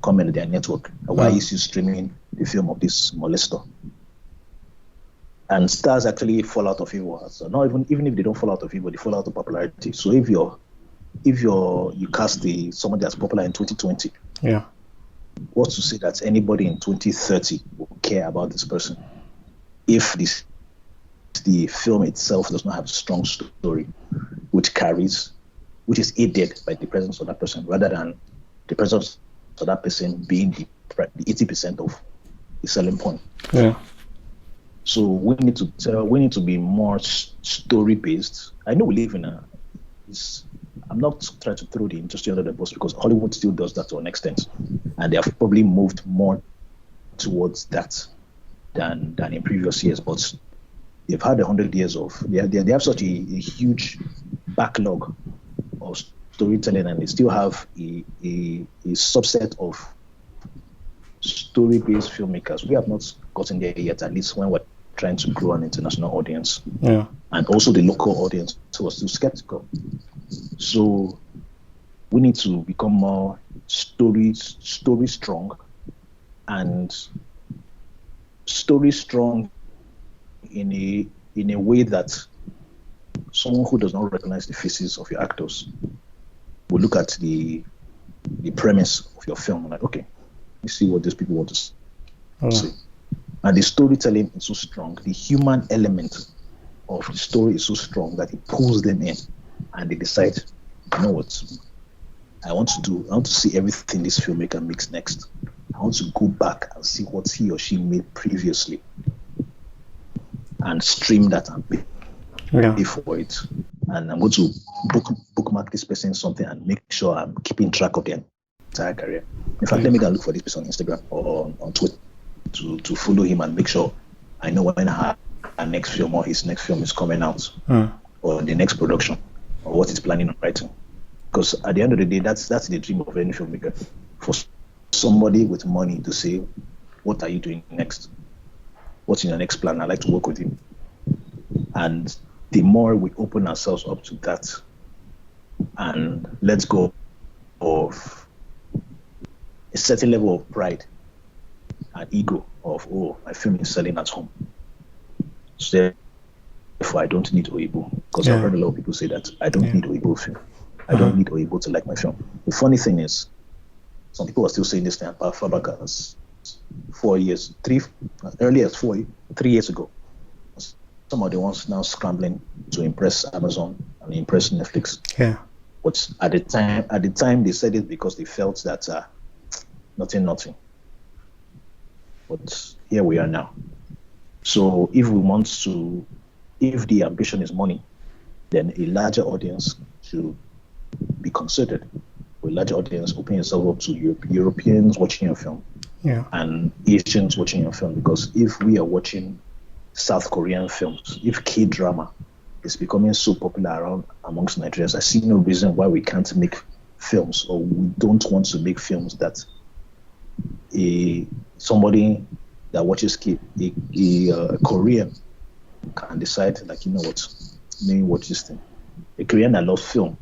comment on their network. Why is you streaming the film of this molester? And stars actually fall out of favor. So not even if they don't fall out of favor, they fall out of popularity. So if you cast someone that's popular in 2020, yeah, what's to say that anybody in 2030 will care about this person if the film itself does not have a strong story which is aided by the presence of that person, rather than the presence of that person being the 80% of the selling point. Yeah. So we need to be more story based. I know we live in I'm not trying to throw the industry under the bus, because Hollywood still does that to an extent, and they have probably moved more towards that than in previous years. But they've had 100 years of they have such a huge backlog of storytelling, and they still have a subset of story-based filmmakers. We have not gotten there yet, at least when we're trying to grow an international audience. Yeah. And also the local audience who are still skeptical. So we need to become more story strong, and story strong in a way that someone who does not recognize the faces of your actors will look at the premise of your film and like, okay, you see what these people want to say. And the storytelling is so strong, the human element of the story is so strong that it pulls them in, and they decide, you know what, I want to see everything this filmmaker makes next. I want to go back and see what he or she made previously and stream that and pay for it. And I'm going to bookmark this person something and make sure I'm keeping track of their entire career. In fact, let me go and look for this person on Instagram or on Twitter to follow him and make sure I know when her next film or his next film is coming out, or the next production, or what he's planning on writing. Because at the end of the day, that's the dream of any filmmaker, for somebody with money to say, what are you doing next? What's in your next plan? I'd like to work with you. And the more we open ourselves up to that and let's go of a certain level of pride and ego of, oh, my film is selling at home, so therefore I don't need Oyibo. Because I've heard a lot of people say that I don't need Oyibo film. I don't need Oyibo to like my film. The funny thing is, some people are still saying this thing about Fabaka as 3 years ago. Some of the ones now scrambling to impress Amazon and impress Netflix. Yeah. But at the time they said it because they felt that nothing. But here we are now. So if the ambition is money, then a larger audience should be considered. A larger audience, open yourself up to Europeans watching your film, and Asians watching your film. Because if we are watching South Korean films, if K-drama is becoming so popular amongst Nigerians, I see no reason why we can't make films, or we don't want to make films that somebody that watches a Korean can decide, like, you know what, let me watch this thing. A Korean that loves film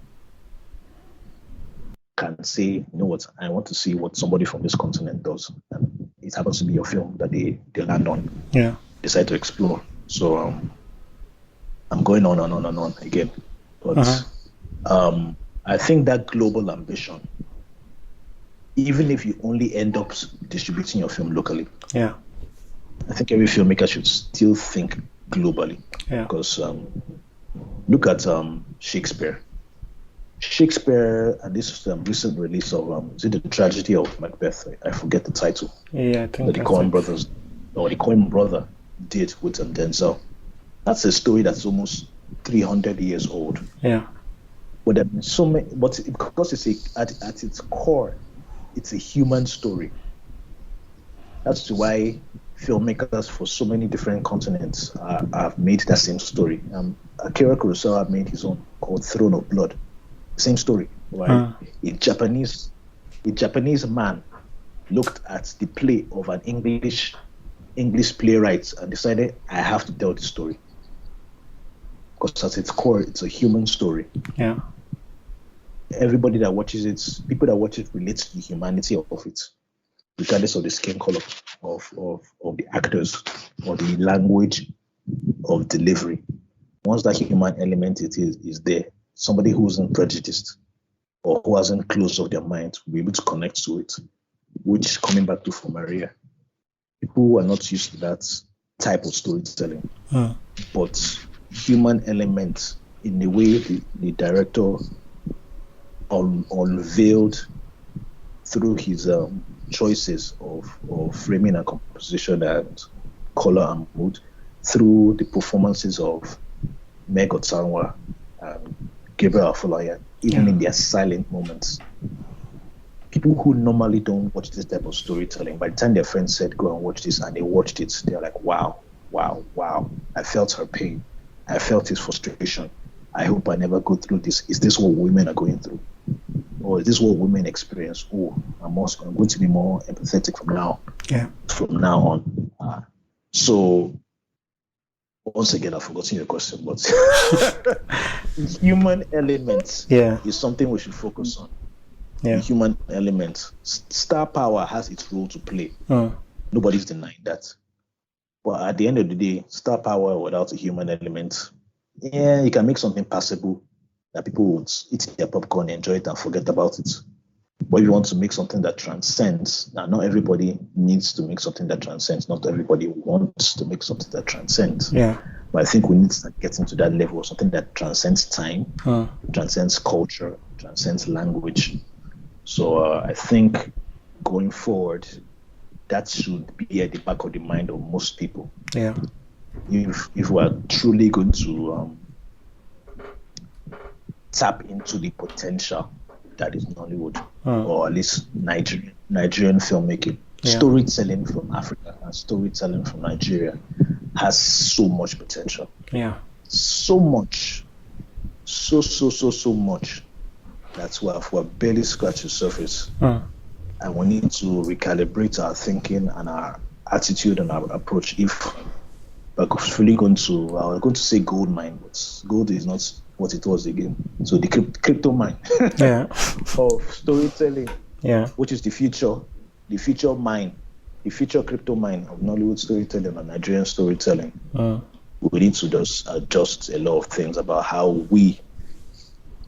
can say, you know what, I want to see what somebody from this continent does. And it happens to be a film that they land on. Yeah. Decide to explore. So I'm going on again. But I think that global ambition, even if you only end up distributing your film locally, yeah, I think every filmmaker should still think globally. yeah, Because look at Shakespeare. Shakespeare and this recent release of is it the tragedy of Macbeth? I forget the title. yeah. I think That the that's Coen it. brothers or the Coen brother did with Denzel. That's a story that's almost 300 years old. Yeah, But there have been so many, but because it's at its core, it's a human story. That's why filmmakers for so many different continents have made that same story. Akira Kurosawa made his own called Throne of Blood. Same story, right? A Japanese man looked at the play of an English playwright and decided, I have to tell this story. Because at its core, it's a human story. yeah, Everybody that watches it, people that watch it relate to the humanity of it, regardless of the skin color of the actors or the language of delivery. Once that human element is there, somebody who isn't prejudiced or who hasn't closed off their mind will be able to connect to it, which, coming back to For Maria, people who are not used to that type of storytelling, but human element in the way the director unveiled through his choices of framing and composition and color and mood, through the performances of Meg Otsanwa and Gabriel Afolayan, even in their silent moments. People who normally don't watch this type of storytelling, by the time their friends said, go and watch this, and they watched it, they're like, wow. I felt her pain. I felt his frustration. I hope I never go through this. Is this what women are going through? Or is this what women experience? Oh, I'm going to be more empathetic from now. Yeah. From now on. So once again, I've forgotten your question, but human element is something we should focus on. Yeah. The human element. Star power has its role to play. Nobody's denying that. But at the end of the day, star power without a human element, you can make something passable that people would eat their popcorn, enjoy it, and forget about it. But if you want to make something that transcends, now not everybody needs to make something that transcends. Not everybody wants to make something that transcends. Yeah. But I think we need to start getting to that level of something that transcends time, transcends culture, transcends language. So I think going forward, that should be at the back of the mind of most people. Yeah. If we are truly going to tap into the potential that is Nollywood, or at least Nigerian filmmaking, storytelling from Africa and storytelling from Nigeria has so much potential. Yeah. So much. So much. That's why we're barely scratched the surface. And we need to recalibrate our thinking and our attitude and our approach. If we're really going to, I was going to say gold mine, but gold is not what it was again. So the crypto mine of storytelling, which is the future mine, the future crypto mine of Nollywood storytelling and Nigerian storytelling. We need to just adjust a lot of things about how we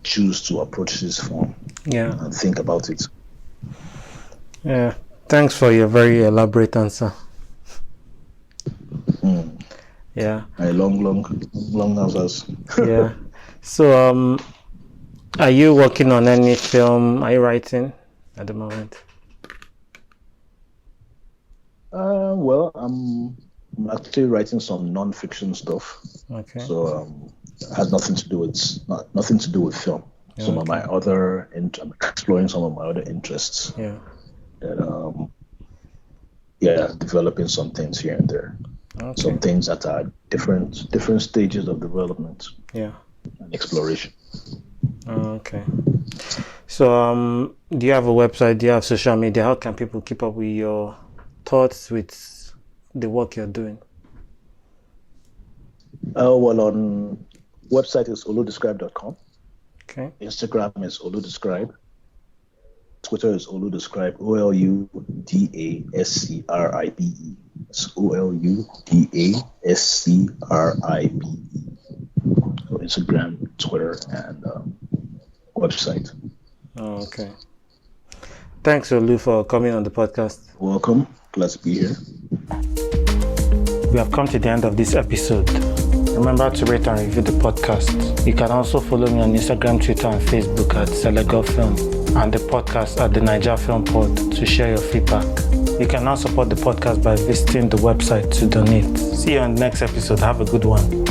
choose to approach this form and think about it. Yeah, thanks for your very elaborate answer. Yeah. My long answers. Yeah. So, are you working on any film? Are you writing at the moment? Well, I'm actually writing some non-fiction stuff. Okay. So it has nothing to do with film. Some of my other, I'm exploring some of my other interests. Yeah. That developing some things here and there. Okay. Some things that are different stages of development. Yeah. And exploration. Okay. So, do you have a website? Do you have social media? How can people keep up with your thoughts, with the work you're doing? Well, on website is oludescribe.com. Okay. Instagram is oludescribe. Twitter is oludescribe. OLUDASCRIBE. It's OLUDASCRIBE. So Instagram, Twitter, and website. Oh, okay. Thanks, Olu, for coming on the podcast. Welcome. Glad to be here. We have come to the end of this episode. Remember to rate and review the podcast. You can also follow me on Instagram, Twitter, and Facebook at Selego Film, and the podcast at the Naija Film Pod to share your feedback. You can now support the podcast by visiting the website to donate. See you on the next episode. Have a good one.